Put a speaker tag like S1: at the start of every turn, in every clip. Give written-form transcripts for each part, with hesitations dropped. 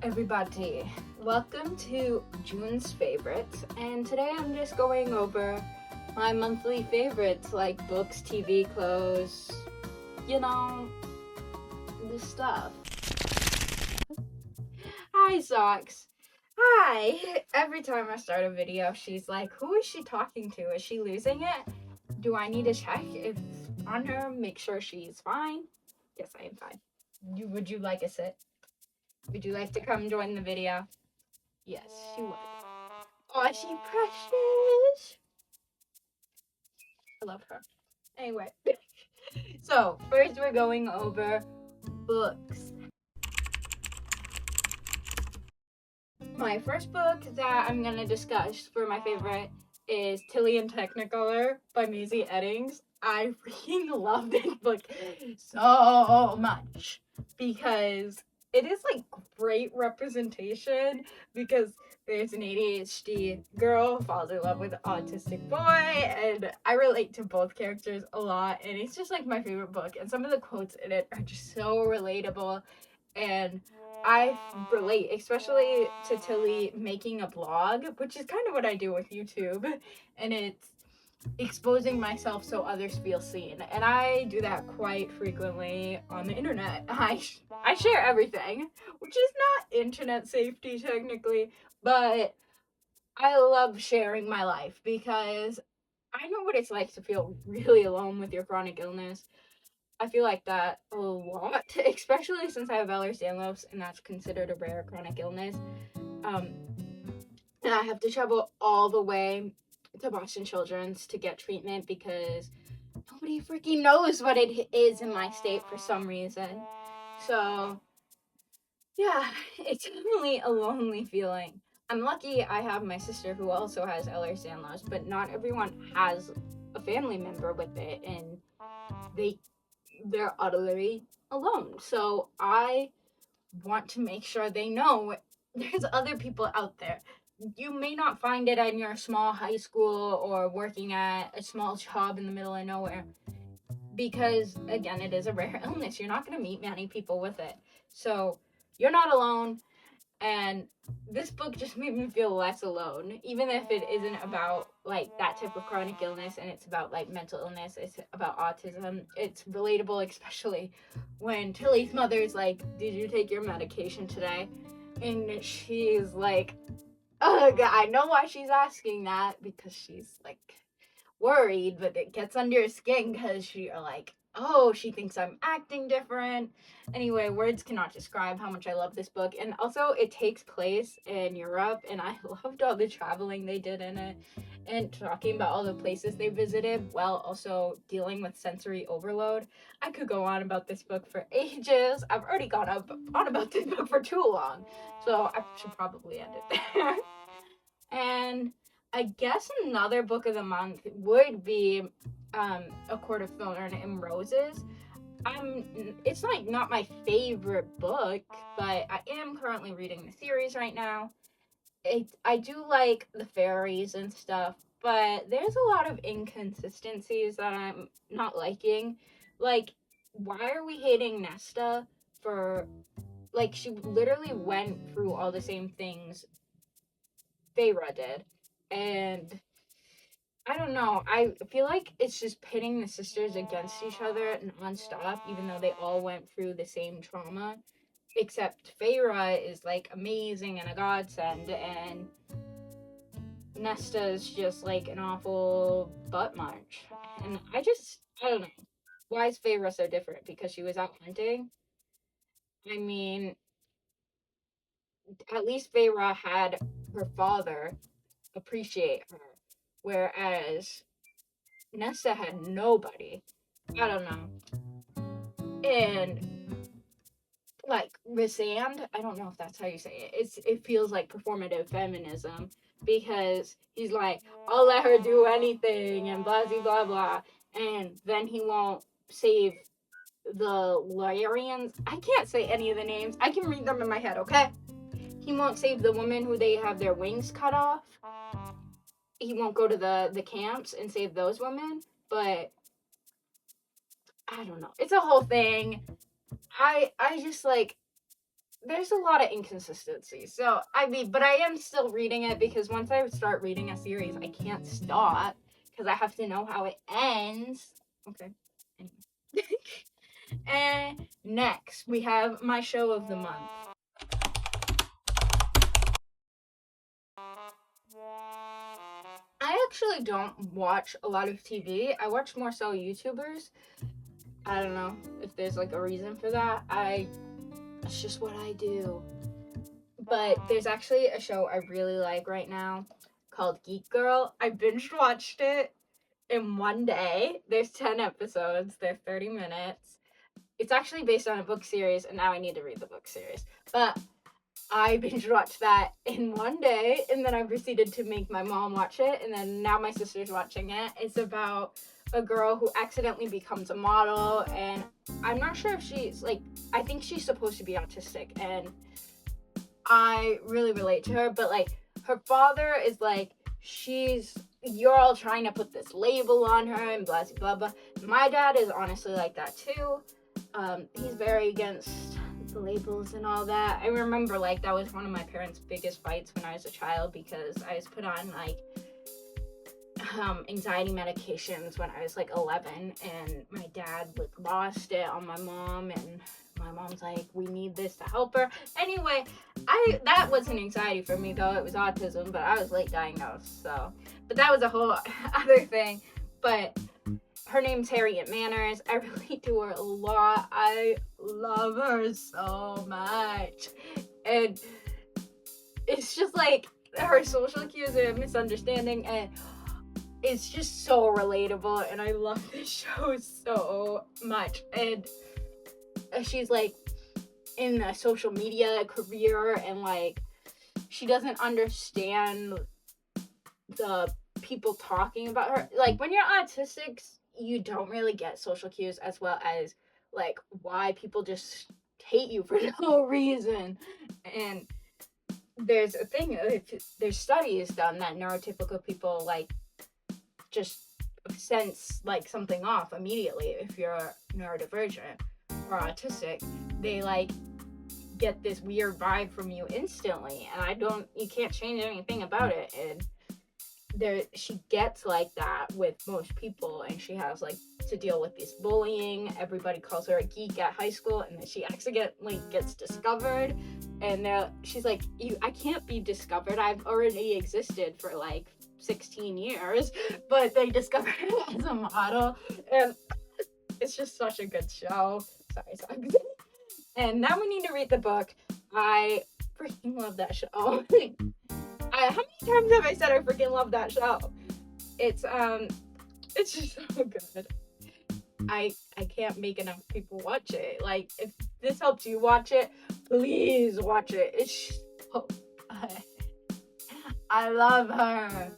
S1: everybody, welcome to June's Favorites, and today I'm just going over my monthly favorites like books, TV, clothes, the stuff. Hi, Socks. Hi! Every time I start a video, she's like, who is she talking to? Is she losing it? Do I need to check if on her, make sure she's fine? Yes, I am fine. Would you like a sit? Would you like to come join the video? Yes, she would. Oh, she precious. I love her. Anyway, so first we're going over books. My first book that I'm gonna discuss for my favorite is Tilly in Technicolor by Maisie Eddings. I freaking love this book so much because it is like great representation because there's an ADHD girl who falls in love with an autistic boy, and I relate to both characters a lot, and it's just like my favorite book, and some of the quotes in it are just so relatable, and I relate, especially to Tilly making a blog, which is kind of what I do with YouTube, and it's exposing myself so others feel seen, and I do that quite frequently on the internet. I share everything, which is not internet safety technically, but I love sharing my life because I know what it's like to feel really alone with your chronic illness. I feel like that a lot, especially since I have Ehlers-Danlos, and that's considered a rare chronic illness. And I have to travel all the way to Boston Children's to get treatment because nobody freaking knows what it is in my state for some reason. So, yeah, it's definitely a lonely feeling. I'm lucky I have my sister who also has Ehlers-Danlos, but not everyone has a family member with it, and they're utterly alone. So I want to make sure they know there's other people out there. You may not find it in your small high school or working at a small job in the middle of nowhere because, again, it is a rare illness. You're not going to meet many people with it. So you're not alone. And this book just made me feel less alone, even if it isn't about like that type of chronic illness and it's about like mental illness, it's about autism. It's relatable, especially when Tilly's mother's like, did you take your medication today? And she's like, ugh, I know why she's asking that, because she's like worried, but it gets under her skin because you're like, oh, she thinks I'm acting different. Anyway, words cannot describe how much I love this book. And also, it takes place in Europe, and I loved all the traveling they did in it and talking about all the places they visited while also dealing with sensory overload. I could go on about this book for ages. I've already gone on about this book for too long, so I should probably end it there. And I guess another book of the month would be A Court of Thorn and Roses. It's like not my favorite book, but I am currently reading the series right now. I do like the fairies and stuff, but there's a lot of inconsistencies that I'm not liking. Like, why are we hating Nesta for, like, she literally went through all the same things Feyre did, and I don't know. I feel like it's just pitting the sisters against each other nonstop, even though they all went through the same trauma. Except Feyre is like amazing and a godsend, and Nesta's just like an awful butt munch. And I don't know. Why is Feyre so different? Because she was out hunting? I mean, at least Feyre had her father appreciate her, whereas Nesta had nobody. I don't know. And like Rysand, I don't know if that's how you say it. It feels like performative feminism because he's like, I'll let her do anything and blah blah blah, and then he won't save the Larians. I can't say any of the names. I can read them in my head, okay? He won't save the women who they have their wings cut off. He won't go to the camps and save those women, but I don't know. It's a whole thing. I just like there's a lot of inconsistency. So, I mean, but I am still reading it because once I start reading a series, I can't stop because I have to know how it ends. Okay. Anyway. And next, we have my show of the month. I actually don't watch a lot of TV. I watch more so YouTubers. I don't know if there's like a reason for that. It's just what I do. But there's actually a show I really like right now called Geek Girl. I binge watched it in one day. There's 10 episodes, they're 30 minutes. It's actually based on a book series, and now I need to read the book series. But I binge watched that in one day, and then I proceeded to make my mom watch it, and then now my sister's watching it. It's about a girl who accidentally becomes a model, and I'm not sure if she's like, I think she's supposed to be autistic, and I really relate to her, but like her father is like, you're all trying to put this label on her and blah blah blah. My dad is honestly like that too. He's very against the labels and all that. I remember like that was one of my parents' biggest fights when I was a child because I was put on like anxiety medications when I was like 11, and my dad like lost it on my mom, and my mom's like, we need this to help her. Anyway, that wasn't anxiety for me though, it was autism, but I was late diagnosed, so, but that was a whole other thing. But her name's Harriet Manners. I relate to her a lot. I love her so much, and it's just like her social cues are a misunderstanding, and it's just so relatable, and I love this show so much. And she's like in a social media career, and like she doesn't understand the people talking about her. Like when you're autistic, you don't really get social cues as well as like why people just hate you for no reason. And there's a thing, there's studies done that neurotypical people like just sense like something off immediately. If you're neurodivergent or autistic, they like get this weird vibe from you instantly, and you can't change anything about it. And she gets like that with most people, and she has like to deal with this bullying. Everybody calls her a geek at high school, and then she accidentally gets discovered, and she's like, I can't be discovered, I've already existed for like 16 years, but they discovered her as a model, and it's just such a good show. Sorry. And now we need to read the book. I freaking love that show. How many times have I said I freaking love that show? It's just so good. I can't make enough people watch it. Like, if this helps you watch it, please watch it. It's so good. I love her.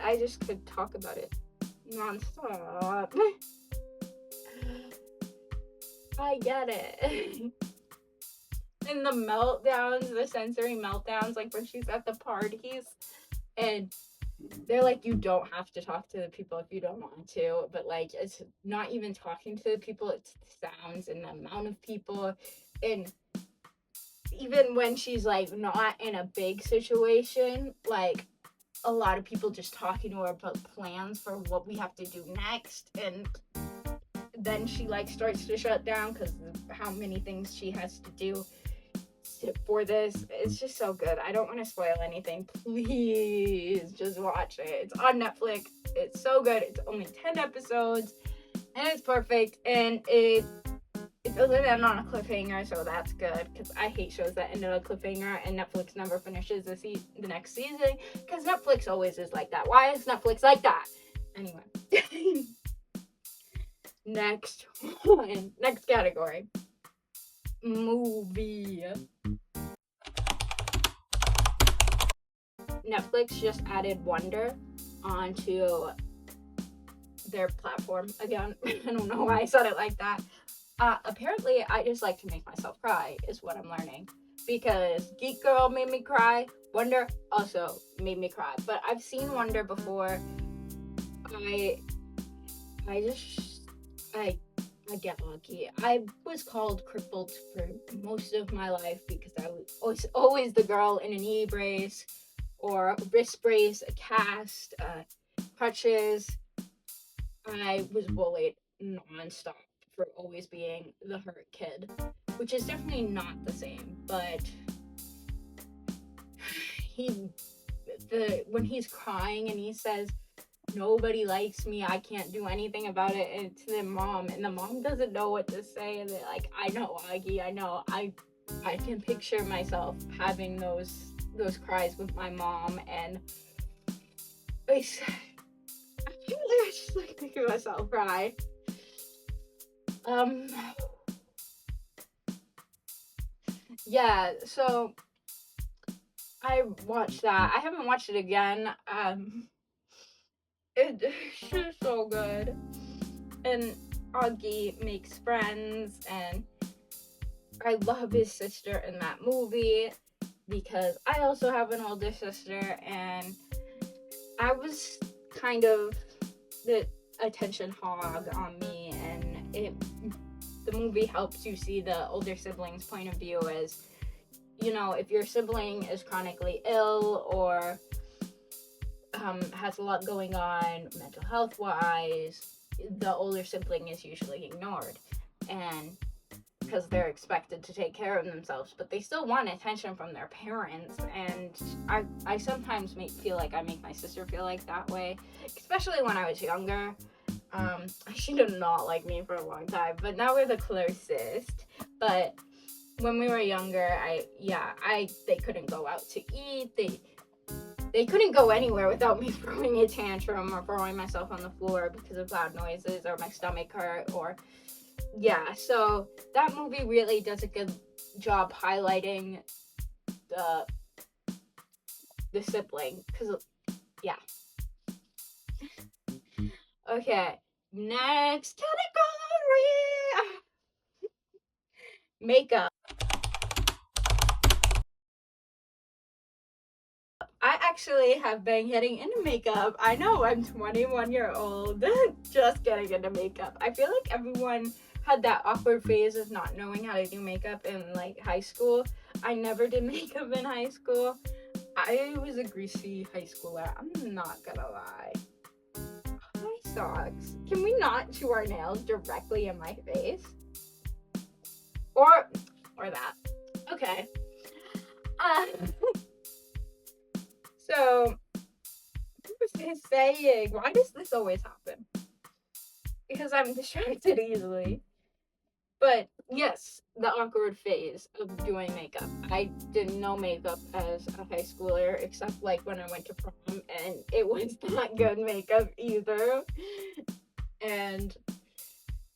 S1: I just could talk about it non-stop. I get it. And the meltdowns, the sensory meltdowns, like when she's at the parties, and they're like, you don't have to talk to the people if you don't want to, but like it's not even talking to the people, it's the sounds and the amount of people. And even when she's like not in a big situation, like a lot of people just talking to her about plans for what we have to do next, and then she like starts to shut down because of how many things she has to do for this. It's just so good. I don't want to spoil anything. Please just watch it. It's on Netflix. It's so good. It's only 10 episodes, and it's perfect, and it doesn't end on a cliffhanger, so that's good, because I hate shows that end on a cliffhanger and Netflix never finishes the next season, because Netflix always is like that. Why is Netflix like that? Anyway. Next category. Movie. Netflix just added Wonder onto their platform again. I don't know why I said it like that. Apparently, I just like to make myself cry, is what I'm learning. Because Geek Girl made me cry. Wonder also made me cry. But I've seen Wonder before. I I get lucky. I was called crippled for most of my life because I was always the girl in an e brace or a wrist brace, a cast, crutches. I was bullied nonstop for always being the hurt kid, which is definitely not the same. But he, when he's crying and he says, "Nobody likes me, I can't do anything about it," and to the mom, and the mom doesn't know what to say, and they're like, "I know, Aggie, I know, I can picture myself having those cries with my mom," and I feel like I just like making myself cry. Yeah, so I watched that. I haven't watched it again. It's just so good. And Augie makes friends, and I love his sister in that movie because I also have an older sister, and I was kind of the attention hog on me, and the movie helps you see the older sibling's point of view as, you know, if your sibling is chronically ill or has a lot going on mental health wise, the older sibling is usually ignored, and because they're expected to take care of themselves, but they still want attention from their parents. And I sometimes feel like I make my sister feel like that way, especially when I was younger. She did not like me for a long time, but now we're the closest. But when we were younger, they couldn't go out to eat. They couldn't go anywhere without me throwing a tantrum or throwing myself on the floor because of loud noises or my stomach hurt or yeah. So that movie really does a good job highlighting the sibling because yeah. Okay, next category. Makeup. I actually have been getting into makeup. I know I'm 21-year-old, just getting into makeup. I feel like everyone had that awkward phase of not knowing how to do makeup in like high school. I never did makeup in high school. I was a greasy high schooler. I'm not gonna lie. My socks. Can we not chew our nails directly in my face? Or that. Okay. Uh, so what was I saying? Why does this always happen? Because I'm distracted easily. But yes, the awkward phase of doing makeup. I didn't know makeup as a high schooler, except like when I went to prom, and it was not good makeup either. And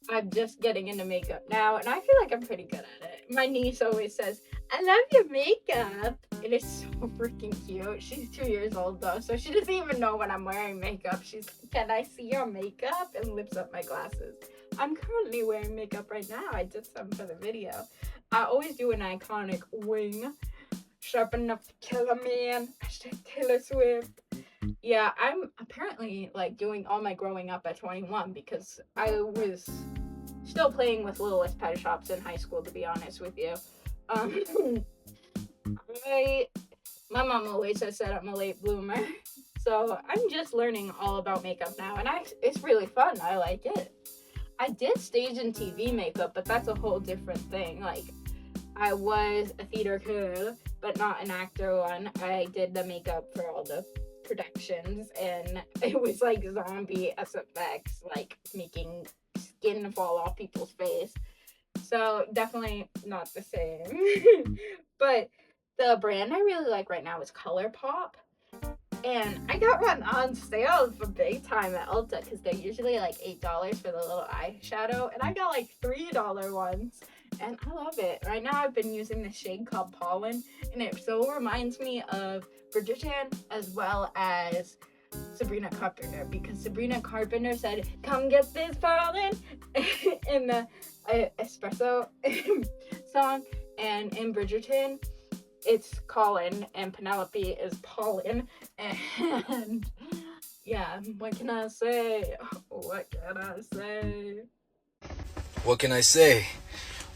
S1: I'm just getting into makeup now, and I feel like I'm pretty good at it. My niece always says, "I love your makeup." It is so freaking cute. She's 2 years old though, so she doesn't even know when I'm wearing makeup. She's like, "Can I see your makeup?" and lifts up my glasses. I'm currently wearing makeup right now. I did some for the video. I always do an iconic wing. Sharp enough to kill a man. Hashtag Taylor Swift. Yeah, I'm apparently like doing all my growing up at 21 because I was still playing with Littlest Pet Shops in high school, to be honest with you. My mom always has said I'm a late bloomer, so I'm just learning all about makeup now, and it's really fun. I like it. I did stage and TV makeup, but that's a whole different thing. Like, I was a theater kid, but not an actor one. I did the makeup for all the productions, and it was like zombie SFX, like making skin fall off people's face. So definitely not the same. But the brand I really like right now is ColourPop. And I got one on sale for big time at Ulta because they're usually like $8 for the little eyeshadow. And I got like $3 ones. And I love it. Right now I've been using this shade called Pollen. And it so reminds me of Bridgerton as well as Sabrina Carpenter. Because Sabrina Carpenter said, "Come get this pollen," in the Espresso song. And in Bridgerton, it's Colin and Penelope is Pollen. And yeah, what can I say? What can I say?
S2: What can I say?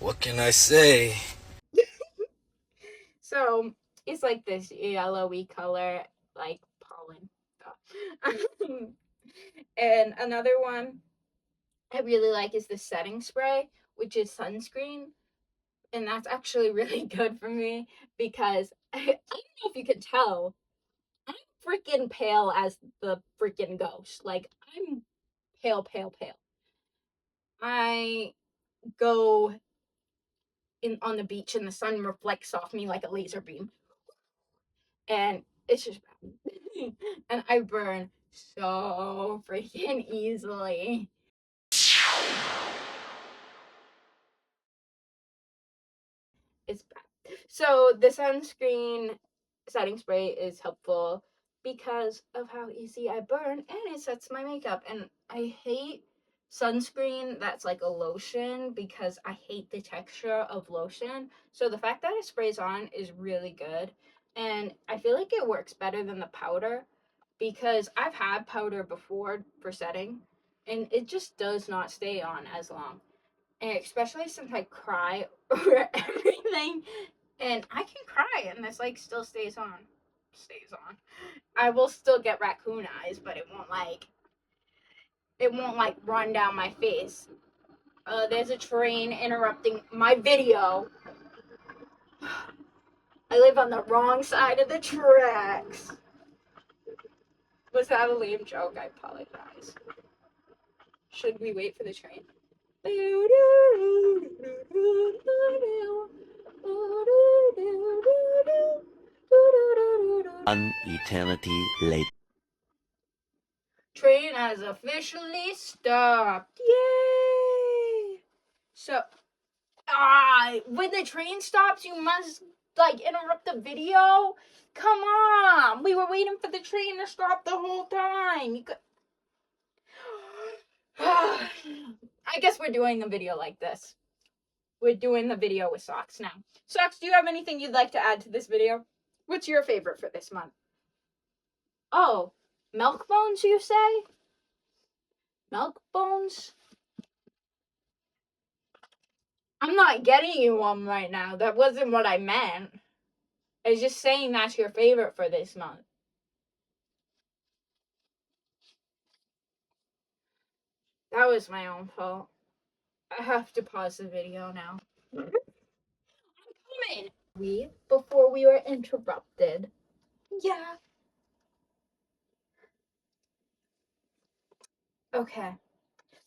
S2: What can I say?
S1: So it's like this yellowy color, like pollen. And another one I really like is the setting spray, which is sunscreen. And that's actually really good for me because I don't know if you could tell, I'm freaking pale as the freaking ghost. Like, I'm pale, pale, pale. I go in on the beach and the sun reflects off me like a laser beam. And it's just bad. And I burn so freaking easily. It's bad. So the sunscreen setting spray is helpful because of how easy I burn and it sets my makeup. And I hate sunscreen that's like a lotion because I hate the texture of lotion. So the fact that it sprays on is really good. And I feel like it works better than the powder because I've had powder before for setting and it just does not stay on as long. And especially since I cry over everything and I can cry and this like still stays on. Stays on. I will still get raccoon eyes, but it won't like run down my face. There's a train interrupting my video. I live on the wrong side of the tracks. Was that a lame joke? I apologize. Should we wait for the train?
S3: An eternity later.
S1: Train has officially stopped. Yay! So, when the train stops, you must like interrupt the video. Come on, we were waiting for the train to stop the whole time. You could. I guess we're doing the video like this. We're doing the video with Socks now. Socks, do you have anything you'd like to add to this video? What's your favorite for this month? Oh, milk bones, you say? Milk bones? I'm not getting you one right now. That wasn't what I meant. I was just saying that's your favorite for this month. That was my own fault. I have to pause the video now. I'm coming. Before we were interrupted. Yeah. Okay.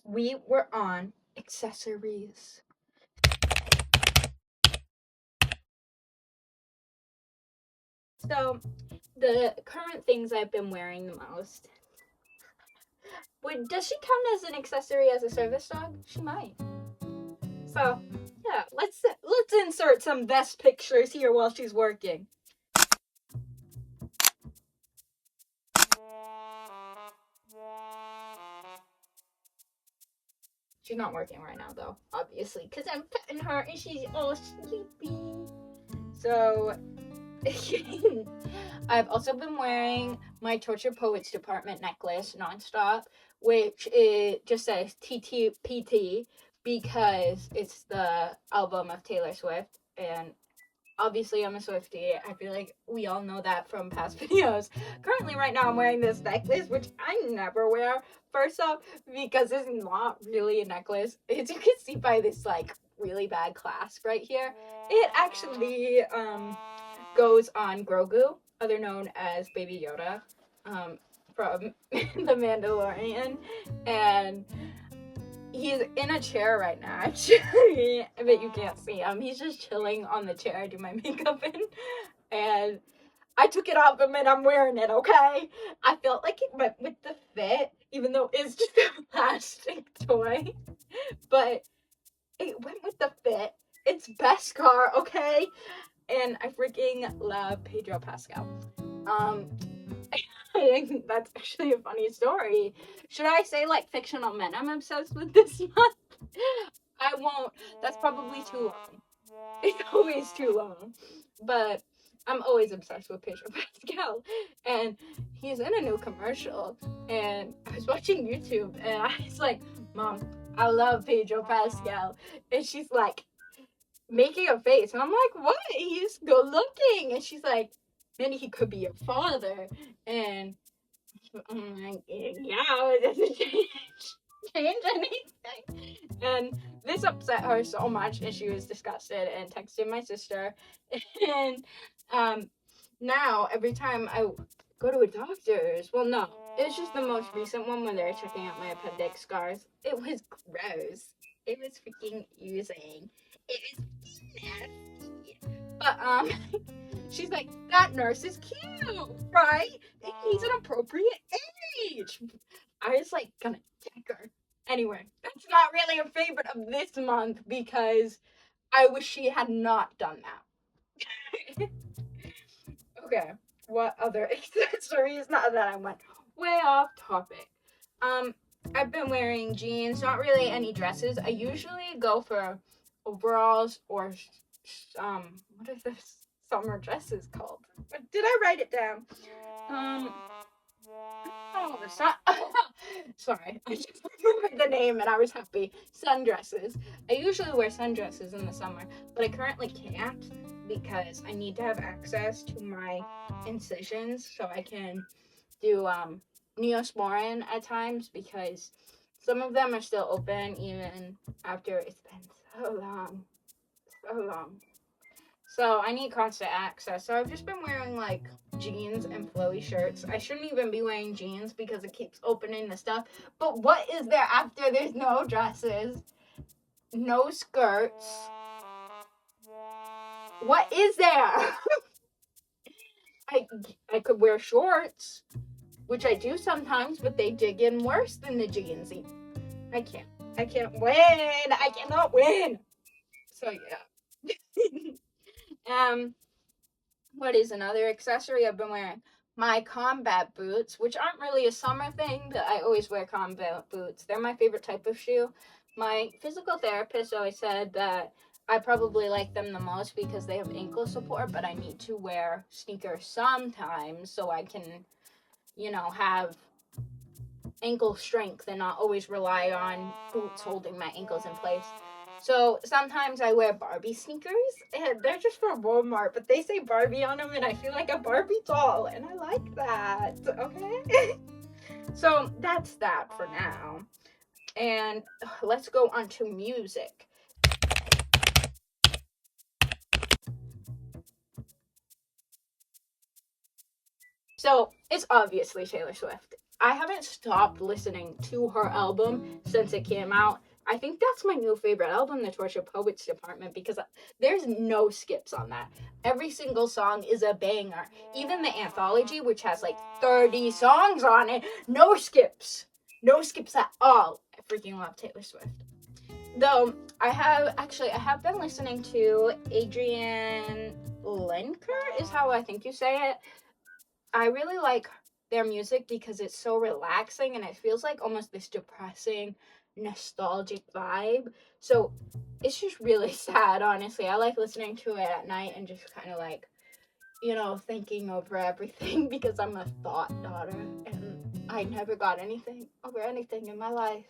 S1: We were on accessories. So, the current things I've been wearing the most. Wait, does she count as an accessory as a service dog? She might. So, yeah, let's insert some best pictures here while she's working. She's not working right now though, obviously, because I'm petting her and she's all sleepy. So, I've also been wearing my Tortured Poets Department necklace nonstop, which it just says TTPT because it's the album of Taylor Swift, and obviously I'm a Swiftie. I feel like we all know that from past videos. Currently, right now, I'm wearing this necklace, which I never wear. First off, because it's not really a necklace. As you can see by this like really bad clasp right here, it actually goes on Grogu, other known as Baby Yoda, from The Mandalorian, and he's in a chair right now, actually, but you can't see him. He's just chilling on the chair I do my makeup in, and I took it off him and I'm wearing it, okay? I felt like it went with the fit, even though it's just a plastic toy, but it went with the fit. It's Beskar, okay? And I freaking love Pedro Pascal. That's actually a funny story. Should I say like fictional men I'm obsessed with this month? I won't. That's probably too long. It's always too long. But I'm always obsessed with Pedro Pascal. And he's in a new commercial. And I was watching YouTube and I was like, Mom, I love Pedro Pascal. And she's like making a face. And I'm like, what? He's good looking. And she's like, then he could be your father. And I'm like, yeah, it doesn't change anything. And this upset her so much, and she was disgusted and texted my sister. And now every time I go to a doctor's, well, no, it's just the most recent one when they're checking out my appendix scars. It was gross. It was freaking oozing. It was nasty. But she's like, that nurse is cute, right? He's an appropriate age. I was like, gonna take her. Anyway, that's not really a favorite of this month because I wish she had not done that. Okay, what other accessories? Not that I went way off topic. I've been wearing jeans, not really any dresses. I usually go for overalls or what are the summer dresses called? Did I write it down? Oh, the sun. Sorry, I just remembered the name and I was happy. Sundresses. I usually wear sundresses in the summer, but I currently can't because I need to have access to my incisions so I can do Neosporin at times because some of them are still open even after it's been so long. So long. So I need constant access. So I've just been wearing like jeans and flowy shirts. I shouldn't even be wearing jeans because it keeps opening the stuff. But what is there after there's no dresses? No skirts. What is there? I could wear shorts, which I do sometimes, but they dig in worse than the jeans. I can't. I can't win. I cannot win. So yeah. What is another accessory I've been wearing? My combat boots, which aren't really a summer thing, but I always wear combat boots. They're my favorite type of shoe. My physical therapist always said that I probably like them the most because they have ankle support, but I need to wear sneakers sometimes so I can, have ankle strength and not always rely on boots holding my ankles in place. So sometimes I wear Barbie sneakers, and they're just from Walmart, but they say Barbie on them, and I feel like a Barbie doll, and I like that, okay? So that's that for now. And let's go on to music. So it's obviously Taylor Swift. I haven't stopped listening to her album since it came out. I think that's my new favorite album, The Torture Poets Department, because there's no skips on that. Every single song is a banger. Even the anthology, which has like 30 songs on it, no skips. No skips at all. I freaking love Taylor Swift. Though, I have been listening to Adrienne Lenker, is how I think you say it. I really like their music because it's so relaxing and it feels like almost this depressing, nostalgic vibe. So it's just really sad, honestly. I like listening to it at night and just kind of like, thinking over everything because I'm a thought daughter and I never got anything over anything in my life.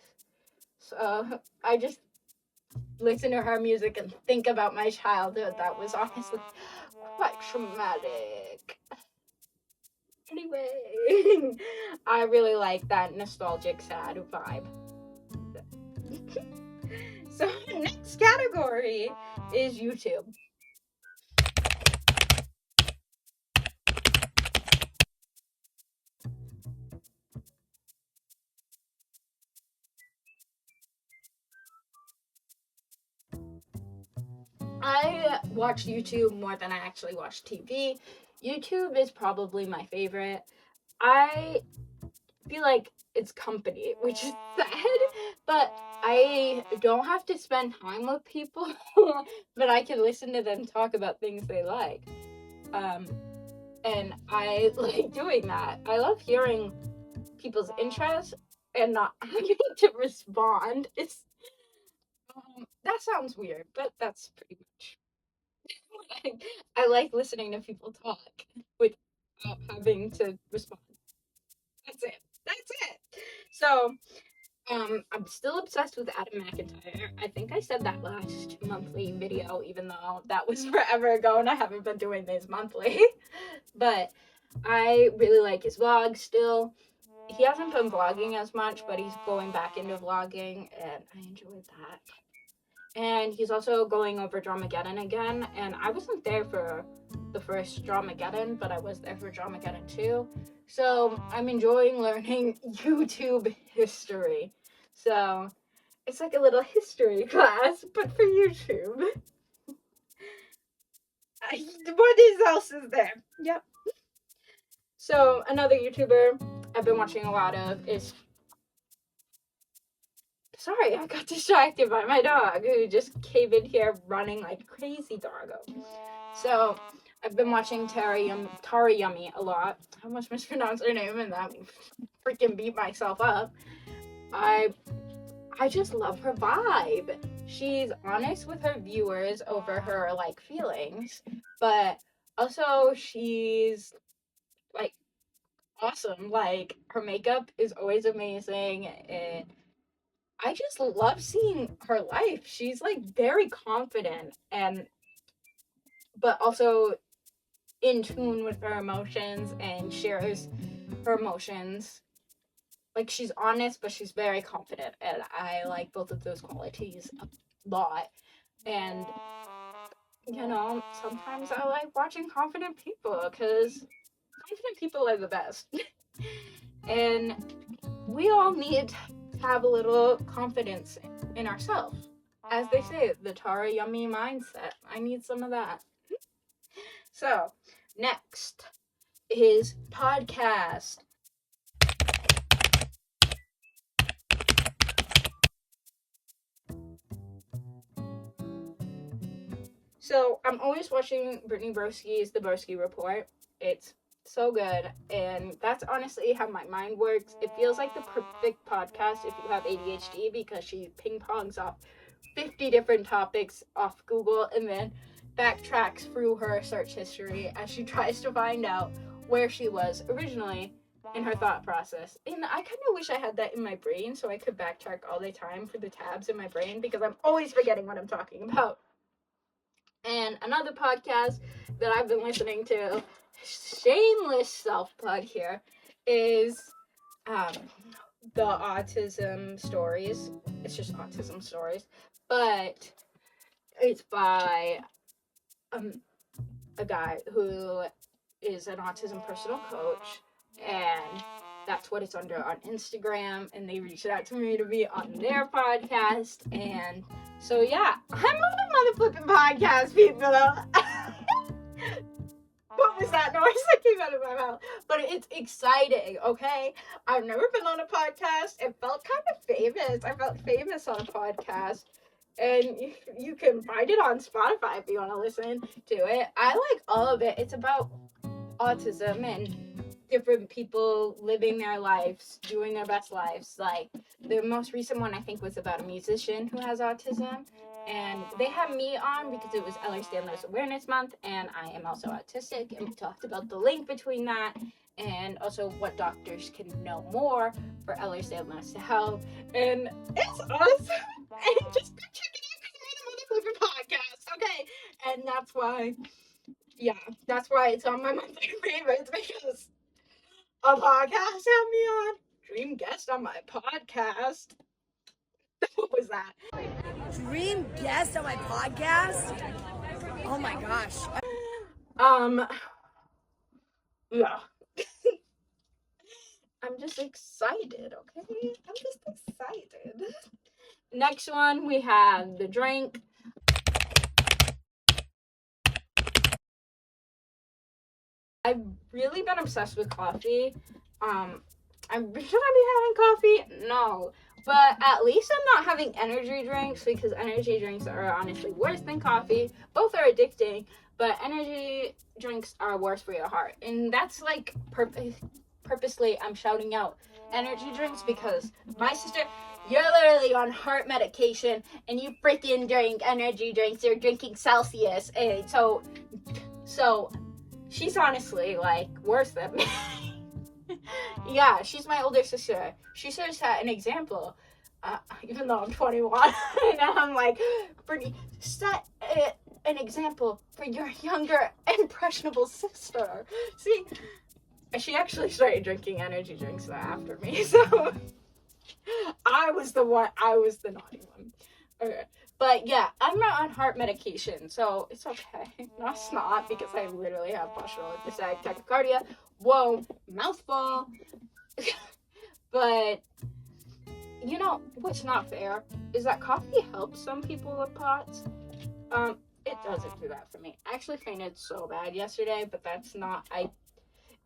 S1: So I just listen to her music and think about my childhood. That was honestly quite traumatic. Anyway, I really like that nostalgic, sad vibe. So, next category is YouTube. I watch YouTube more than I actually watch TV. YouTube is probably my favorite. I feel like it's company, which is sad, but I don't have to spend time with people, but I can listen to them talk about things they like. And I like doing that. I love hearing people's interests and not having to respond. It's that sounds weird, but that's pretty much. I like listening to people talk without having to respond. That's it. So I'm still obsessed with Adam McIntyre. I think I said that last monthly video, even though that was forever ago and I haven't been doing these monthly. But I really like his vlogs still. He hasn't been vlogging as much, but he's going back into vlogging, and I enjoyed that. And he's also going over Dramageddon again, and I wasn't there for the first Dramageddon, but I was there for Dramageddon 2. So I'm enjoying learning YouTube history. So it's like a little history class, but for YouTube. What else is there? Yep. So another YouTuber I've been watching a lot of is... Sorry, I got distracted by my dog who just came in here running like crazy doggo. So I've been watching Tara Yummy a lot. I almost mispronounced her name and that freaking beat myself up. I just love her vibe. She's honest with her viewers over her like feelings, but also she's like awesome. Like her makeup is always amazing, and I just love seeing her life. She's like very confident but also in tune with her emotions and shares her emotions. Like she's honest, but she's very confident, and I like both of those qualities a lot. And you know, sometimes I like watching confident people because confident people are the best. And we all need to have a little confidence in ourselves. As they say, the Tara Yummy mindset. I need some of that. So, next is podcast. So, I'm always watching Brittany Broski's The Broski Report. It's so good, and that's honestly how my mind works. It feels like the perfect podcast if you have ADHD, because she ping-pongs off 50 different topics off Google and then backtracks through her search history as she tries to find out where she was originally in her thought process. And I kind of wish I had that in my brain so I could backtrack all the time for the tabs in my brain, because I'm always forgetting what I'm talking about. And another podcast that I've been listening to, shameless self-plug here, is the Autism Stories. It's just Autism Stories, but it's by a guy who is an autism personal coach, and that's what it's under on Instagram, and they reached out to me to be on their podcast, and so yeah, I'm on a motherfucking podcast, people. What was that noise that came out of my mouth? But it's exciting, okay? I've never been on a podcast. It felt kind of famous. I felt famous on a podcast. And you can find it on Spotify if you want to listen to it. I like all of it. It's about autism and different people living their lives, doing their best lives. Like, the most recent one, I think, was about a musician who has autism. And they had me on because it was Ehlers-Danlos Awareness Month, and I am also autistic, and we talked about the link between that, and also what doctors can know more for Ehlers-Danlos to help, and it's awesome, and just check it out because I'm on a motherfucking podcast, okay, and that's why it's on my monthly favorites, because a podcast had me on, dream guest on my podcast. What was that?
S4: Dream guest on my podcast? Oh my gosh.
S1: Yeah. I'm just excited, okay? I'm just excited. Next one, we have The Drink. I've really been obsessed with coffee. Should I be having coffee? No. But at least I'm not having energy drinks, because energy drinks are honestly worse than coffee. Both are addicting, but energy drinks are worse for your heart. And that's like purposely I'm shouting out energy drinks, because my sister, you're literally on heart medication and you freaking drink energy drinks. You're drinking Celsius. And so she's honestly like worse than me. Yeah, she's my older sister. She should set an example. even though I'm 21. And I'm like, Brittany, set an example for your younger, impressionable sister. See, she actually started drinking energy drinks after me, so I was the naughty one. Okay. But yeah, I'm not on heart medication, so it's okay. No, it's not, because I literally have postural orthostatic tachycardia. Whoa, mouthful. But, you know, what's not fair is that coffee helps some people with POTS. It doesn't do that for me. I actually fainted so bad yesterday, but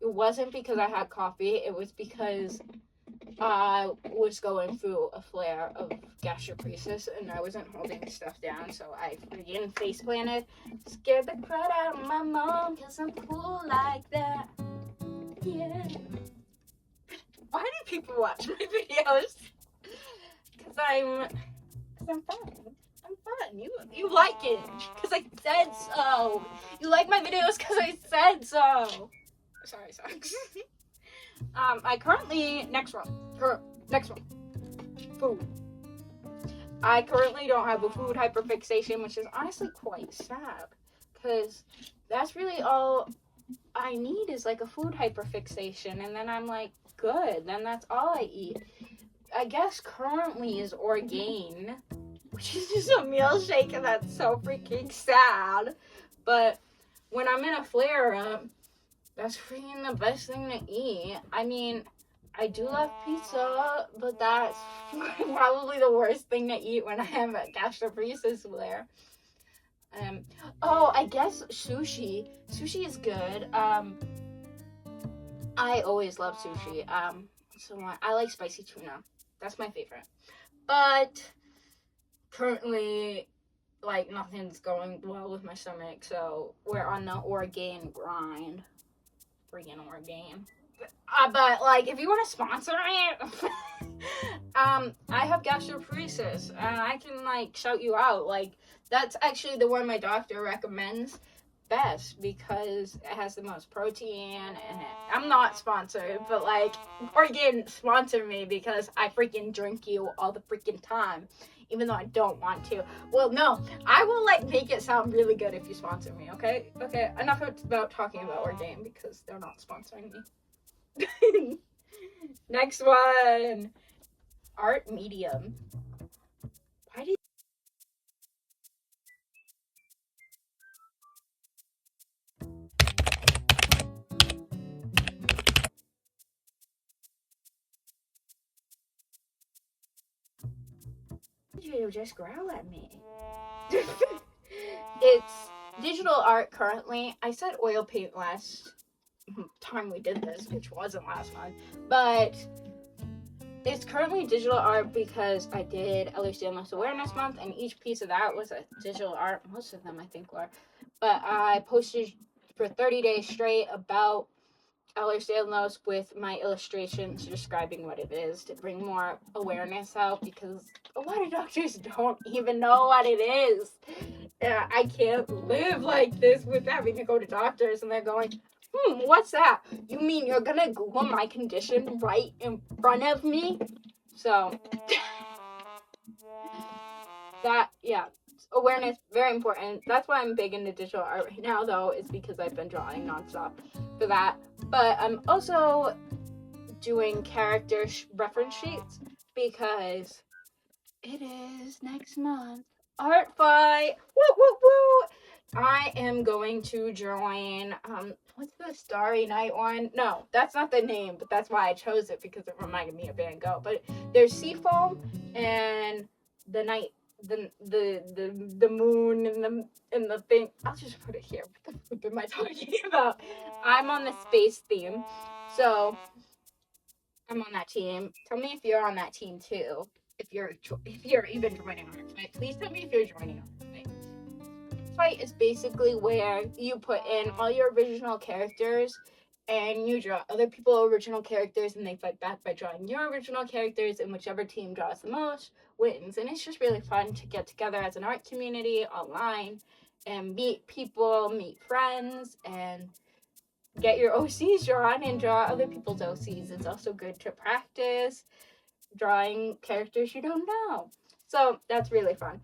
S1: it wasn't because I had coffee, it was because I was going through a flare of gastroparesis and I wasn't holding stuff down, so I freaking face planted. Scared the crap out of my mom, cause I'm cool like that. Yeah. Why do people watch my videos? Cause I'm fun. I'm fun. You like it cause I said so. You like my videos cause I said so. Sorry, sucks. I currently next one. Food. I currently don't have a food hyperfixation, which is honestly quite sad, because that's really all I need is like a food hyperfixation, and then I'm like, good, then that's all I eat. I guess currently is Orgain, which is just a meal shake, and that's so freaking sad. But when I'm in a flare up, that's freaking the best thing to eat. I mean, I do love pizza, but that's probably the worst thing to eat when I have a gastroparesis flare. I guess sushi. Sushi is good. I always love sushi. So I like spicy tuna. That's my favorite. But currently, like, nothing's going well with my stomach, so we're on the Orgain grind. Freaking Orgain. But like, if you want to sponsor me, I have gastroparesis, and I can like shout you out. Like, that's actually the one my doctor recommends best because it has the most protein in it. I'm not sponsored, but like, Orgain sponsor me because I freaking drink you all the freaking time, even though I don't want to. Well, no, I will like make it sound really good if you sponsor me. Okay, enough about talking about Orgain because they're not sponsoring me. Next one, art medium. Why do you just growl at me? It's digital art currently. I said oil paint last time we did this, which wasn't last month, but it's currently digital art because I did Ehlers-Danlos Awareness Month, and each piece of that was a digital art. Most of them I think were, but I posted for 30 days straight about Ehlers-Danlos with my illustrations describing what it is to bring more awareness out, because a lot of doctors don't even know what it is. I can't live like this with having to go to doctors and they're going, what's that? You mean you're gonna Google my condition right in front of me? So, awareness, very important. That's why I'm big into digital art right now, though, is because I've been drawing nonstop for that. But I'm also doing character reference sheets because it is next month. Art fight! Woo, woo, woo! I am going to join, what's the Starry Night one? No, that's not the name, but that's why I chose it, because it reminded me of Van Gogh. But there's Seafoam and the night, the moon and the thing. I'll just put it here. What the flip am I talking about? I'm on the space theme, so I'm on that team. Tell me if you're on that team too. If you're even joining Art Fight, please tell me if you're joining Art Fight. Fight is basically where you put in all your original characters and you draw other people's original characters, and they fight back by drawing your original characters, and whichever team draws the most wins. And it's just really fun to get together as an art community online and meet people, meet friends, and get your OCs drawn and draw other people's OCs. It's also good to practice. drawing characters you don't know. So that's really fun.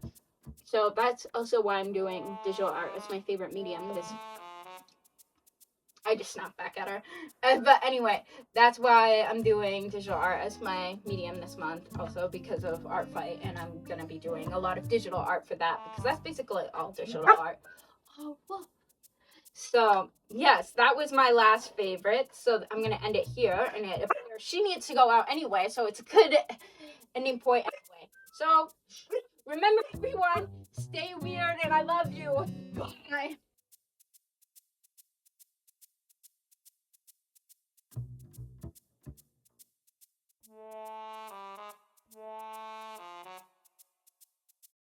S1: So that's also why I'm doing digital art as my favorite medium. Because I just snapped back at her. But anyway, that's why I'm doing digital art as my medium this month. Also because of Art Fight, and I'm gonna be doing a lot of digital art for that because that's basically all digital art. Oh, whoa. So yes, that was my last favorite. So I'm gonna end it here, and she needs to go out anyway, so it's a good ending point anyway. So remember, everyone, stay weird, and I love you. Bye.